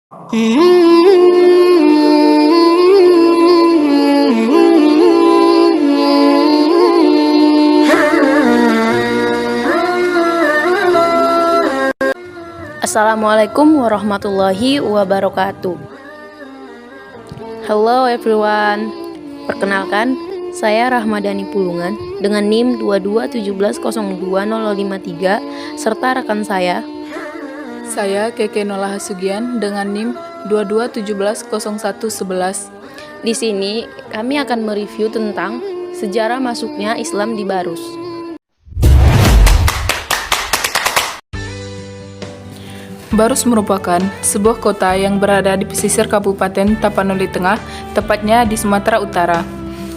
Assalamualaikum warahmatullahi wabarakatuh. Hello everyone. Perkenalkan, saya Rahmadani Pulungan dengan NIM 2217020053 serta rekan saya Keke Nola Hasugian dengan NIM 22170111. Di sini kami akan mereview tentang sejarah masuknya Islam di Barus. Barus merupakan sebuah kota yang berada di pesisir Kabupaten Tapanuli Tengah, tepatnya di Sumatera Utara.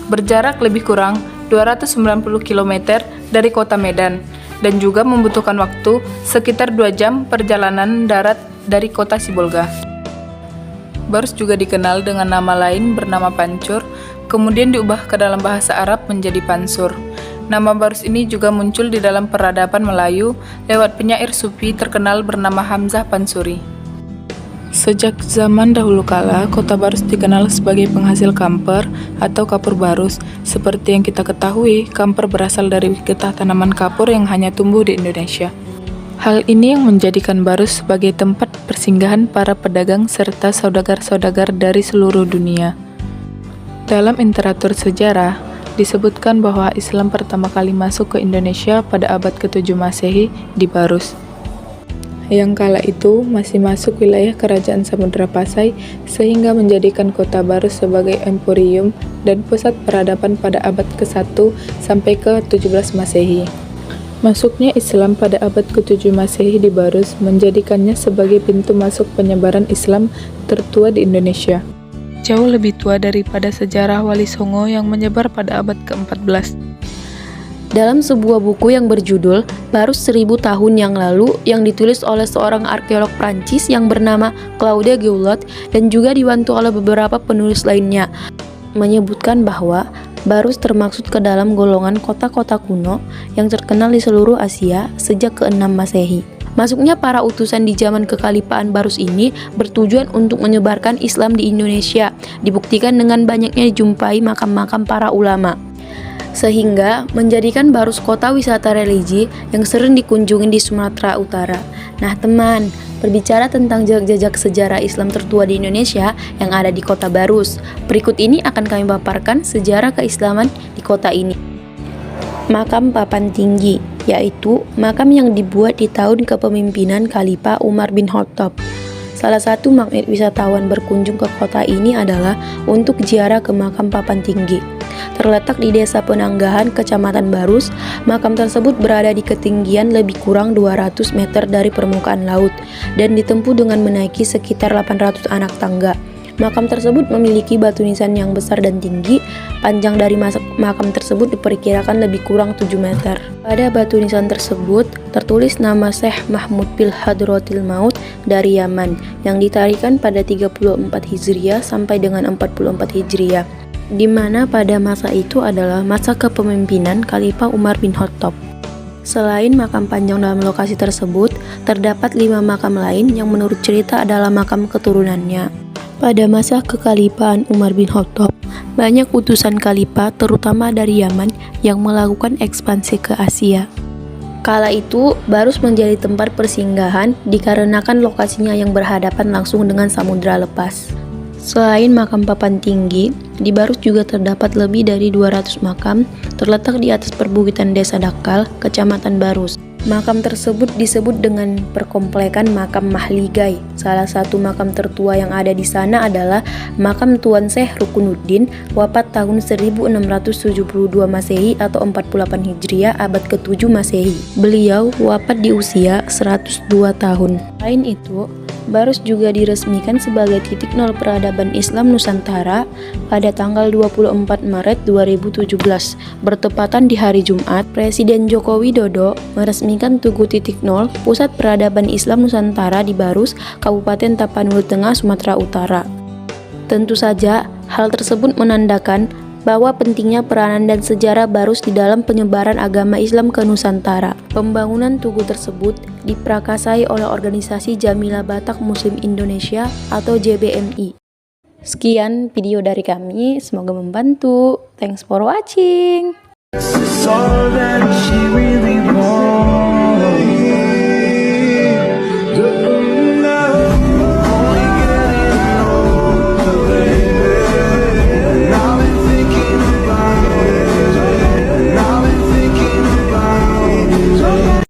Berjarak lebih kurang 290 km dari kota Medan dan juga membutuhkan waktu sekitar 2 jam perjalanan darat dari kota Sibolga. Barus juga dikenal dengan nama lain bernama Pancur, kemudian diubah ke dalam bahasa Arab menjadi Pansur. Nama Barus ini juga muncul di dalam peradaban Melayu lewat penyair sufi terkenal bernama Hamzah Pansuri. Sejak zaman dahulu kala, kota Barus dikenal sebagai penghasil kamper atau kapur barus. Seperti yang kita ketahui, kamper berasal dari getah tanaman kapur yang hanya tumbuh di Indonesia. Hal ini yang menjadikan Barus sebagai tempat persinggahan para pedagang serta saudagar-saudagar dari seluruh dunia. Dalam literatur sejarah, disebutkan bahwa Islam pertama kali masuk ke Indonesia pada abad ke-7 Masehi di Barus. Yang kala itu masih masuk wilayah Kerajaan Samudra Pasai sehingga menjadikan kota Barus sebagai emporium dan pusat peradaban pada abad ke-1 sampai ke-17 Masehi. Masuknya Islam pada abad ke-7 Masehi di Barus menjadikannya sebagai pintu masuk penyebaran Islam tertua di Indonesia. Jauh lebih tua daripada sejarah Wali Songo yang menyebar pada abad ke-14. Dalam sebuah buku yang berjudul Barus 1000 tahun yang lalu yang ditulis oleh seorang arkeolog Prancis yang bernama Claude Guillot dan juga dibantu oleh beberapa penulis lainnya, menyebutkan bahwa Barus termaksud ke dalam golongan kota-kota kuno yang terkenal di seluruh Asia sejak ke-6 Masehi. Masuknya para utusan di zaman kekhalifaan Barus ini bertujuan untuk menyebarkan Islam di Indonesia, dibuktikan dengan banyaknya dijumpai makam-makam para ulama, sehingga menjadikan Barus kota wisata religi yang sering dikunjungi di Sumatera Utara. Nah teman, berbicara tentang jejak sejarah Islam tertua di Indonesia yang ada di kota Barus, berikut ini akan kami paparkan sejarah keislaman di kota ini. Makam Papan Tinggi, yaitu makam yang dibuat di tahun kepemimpinan Khalifah Umar bin Khattab. Salah satu magnet wisatawan berkunjung ke kota ini adalah untuk ziarah ke makam Papan Tinggi. Terletak di Desa Penanggahan, Kecamatan Barus, makam tersebut berada di ketinggian lebih kurang 200 meter dari permukaan laut dan ditempuh dengan menaiki sekitar 800 anak tangga. Makam tersebut memiliki batu nisan yang besar dan tinggi. Panjang dari makam tersebut diperkirakan lebih kurang 7 meter. Pada batu nisan tersebut tertulis nama Syekh Mahmud bil Hadratil Maut dari Yaman yang ditarikan pada 34 Hijriah sampai dengan 44 Hijriah, di mana pada masa itu adalah masa kepemimpinan Khalifah Umar bin Khattab. Selain makam panjang dalam lokasi tersebut, terdapat 5 makam lain yang menurut cerita adalah makam keturunannya. Pada masa kekhalifahan Umar bin Khattab, banyak utusan khalifah terutama dari Yaman yang melakukan ekspansi ke Asia. Kala itu, Barus menjadi tempat persinggahan dikarenakan lokasinya yang berhadapan langsung dengan samudra lepas. Selain makam Papan Tinggi, di Barus juga terdapat lebih dari 200 makam terletak di atas perbukitan Desa Dakal, Kecamatan Barus. Makam tersebut disebut dengan perkomplekan makam Mahligai. Salah satu makam tertua yang ada di sana adalah makam Tuan Syekh Rukunuddin, wafat tahun 1672 Masehi atau 48 Hijriah abad ke-7 Masehi. Beliau wafat di usia 102 tahun. Selain itu, Barus juga diresmikan sebagai titik nol peradaban Islam Nusantara pada tanggal 24 Maret 2017. Bertepatan di hari Jumat, Presiden Joko Widodo meresmikan Tugu Titik Nol Pusat Peradaban Islam Nusantara di Barus, Kabupaten Tapanuli Tengah, Sumatera Utara. Tentu saja, hal tersebut menandakan bahwa pentingnya peranan dan sejarah Barus di dalam penyebaran agama Islam ke Nusantara. Pembangunan tugu tersebut diprakasai oleh organisasi Jamila Batak Muslim Indonesia atau JBMI. Sekian video dari kami, semoga membantu. Thanks for watching. This is all that she really wants.